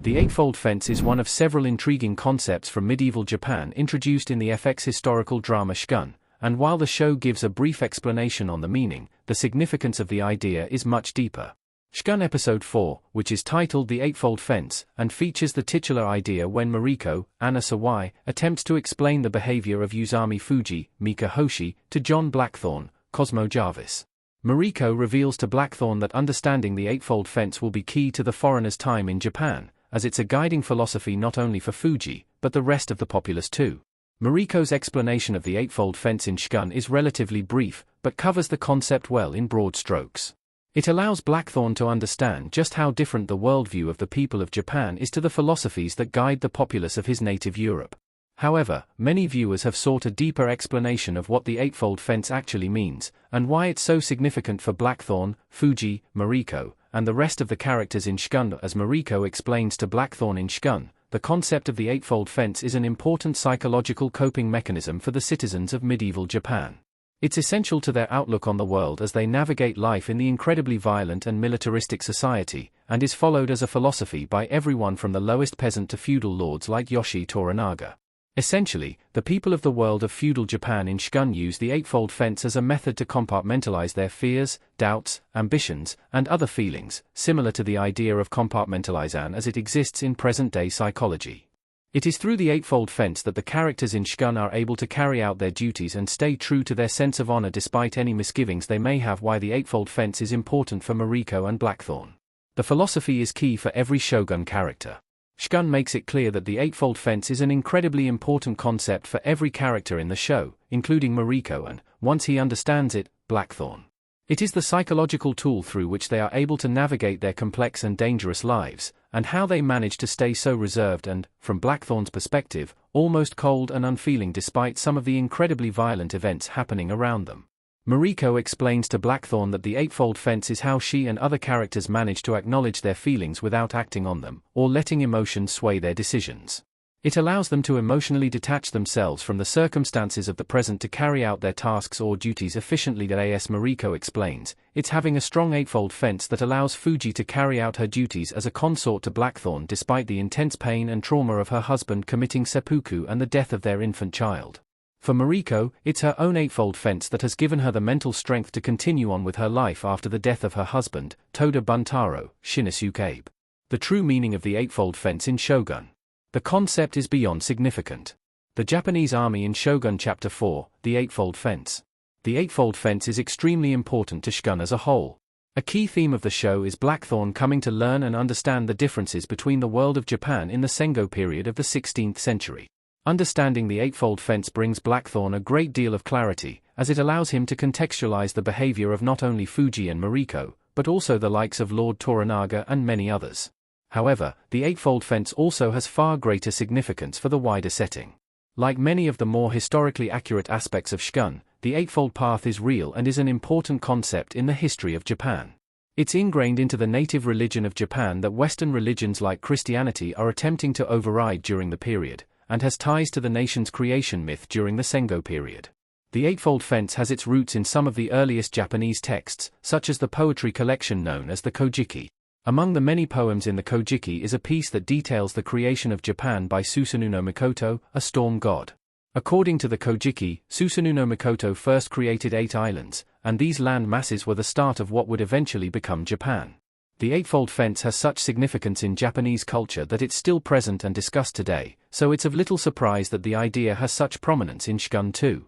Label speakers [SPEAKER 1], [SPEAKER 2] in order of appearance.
[SPEAKER 1] The Eightfold Fence is one of several intriguing concepts from medieval Japan introduced in the FX historical drama Shogun, and while the show gives a brief explanation on the meaning, the significance of the idea is much deeper. Shogun Episode 4, which is titled The Eightfold Fence, and features the titular idea when Mariko, Anna Sawai, attempts to explain the behavior of Uzami Fuji, Mika Hoshi, to John Blackthorne, Cosmo Jarvis. Mariko reveals to Blackthorne that understanding the Eightfold Fence will be key to the foreigner's time in Japan, as it's a guiding philosophy not only for Fuji, but the rest of the populace too. Mariko's explanation of the Eightfold Fence in Shogun is relatively brief, but covers the concept well in broad strokes. It allows Blackthorne to understand just how different the worldview of the people of Japan is to the philosophies that guide the populace of his native Europe. However, many viewers have sought a deeper explanation of what the Eightfold Fence actually means, and why it's so significant for Blackthorne, Fuji, Mariko, and the rest of the characters in Shogun. As Mariko explains to Blackthorne in Shogun, the concept of the Eightfold Fence is an important psychological coping mechanism for the citizens of medieval Japan. It's essential to their outlook on the world as they navigate life in the incredibly violent and militaristic society, and is followed as a philosophy by everyone from the lowest peasant to feudal lords like Yoshi Toranaga. Essentially, the people of the world of feudal Japan in Shogun use the Eightfold Fence as a method to compartmentalize their fears, doubts, ambitions, and other feelings, similar to the idea of compartmentalization as it exists in present-day psychology. It is through the Eightfold Fence that the characters in Shogun are able to carry out their duties and stay true to their sense of honor despite any misgivings they may have. Why the Eightfold Fence is important for Mariko and Blackthorne. The philosophy is key for every Shogun character. Shogun makes it clear that the Eightfold Fence is an incredibly important concept for every character in the show, including Mariko and, once he understands it, Blackthorne. It is the psychological tool through which they are able to navigate their complex and dangerous lives, and how they manage to stay so reserved and, from Blackthorne's perspective, almost cold and unfeeling despite some of the incredibly violent events happening around them. Mariko explains to Blackthorne that the Eightfold Fence is how she and other characters manage to acknowledge their feelings without acting on them, or letting emotions sway their decisions. It allows them to emotionally detach themselves from the circumstances of the present to carry out their tasks or duties efficiently. As Mariko explains, it's having a strong Eightfold Fence that allows Fuji to carry out her duties as a consort to Blackthorne despite the intense pain and trauma of her husband committing seppuku and the death of their infant child. For Mariko, it's her own Eightfold Fence that has given her the mental strength to continue on with her life after the death of her husband, Toda Buntaro, Shinosuke. The true meaning of the Eightfold Fence in Shogun. The concept is beyond significant. The Japanese army in Shogun Chapter 4, The Eightfold Fence. The Eightfold Fence is extremely important to Shogun as a whole. A key theme of the show is Blackthorne coming to learn and understand the differences between the world of Japan in the Sengo period of the 16th century. Understanding the Eightfold Fence brings Blackthorne a great deal of clarity, as it allows him to contextualize the behavior of not only Fuji and Mariko, but also the likes of Lord Toranaga and many others. However, the Eightfold Fence also has far greater significance for the wider setting. Like many of the more historically accurate aspects of Shogun, the Eightfold Path is real and is an important concept in the history of Japan. It's ingrained into the native religion of Japan that Western religions like Christianity are attempting to override during the period, and has ties to the nation's creation myth during the Sengo period. The Eightfold Fence has its roots in some of the earliest Japanese texts, such as the poetry collection known as the Kojiki. Among the many poems in the Kojiki is a piece that details the creation of Japan by Susanoo no Mikoto, a storm god. According to the Kojiki, Susanoo no Mikoto first created 8 islands, and these land masses were the start of what would eventually become Japan. The Eightfold Fence has such significance in Japanese culture that it's still present and discussed today, so it's of little surprise that the idea has such prominence in Shogun too.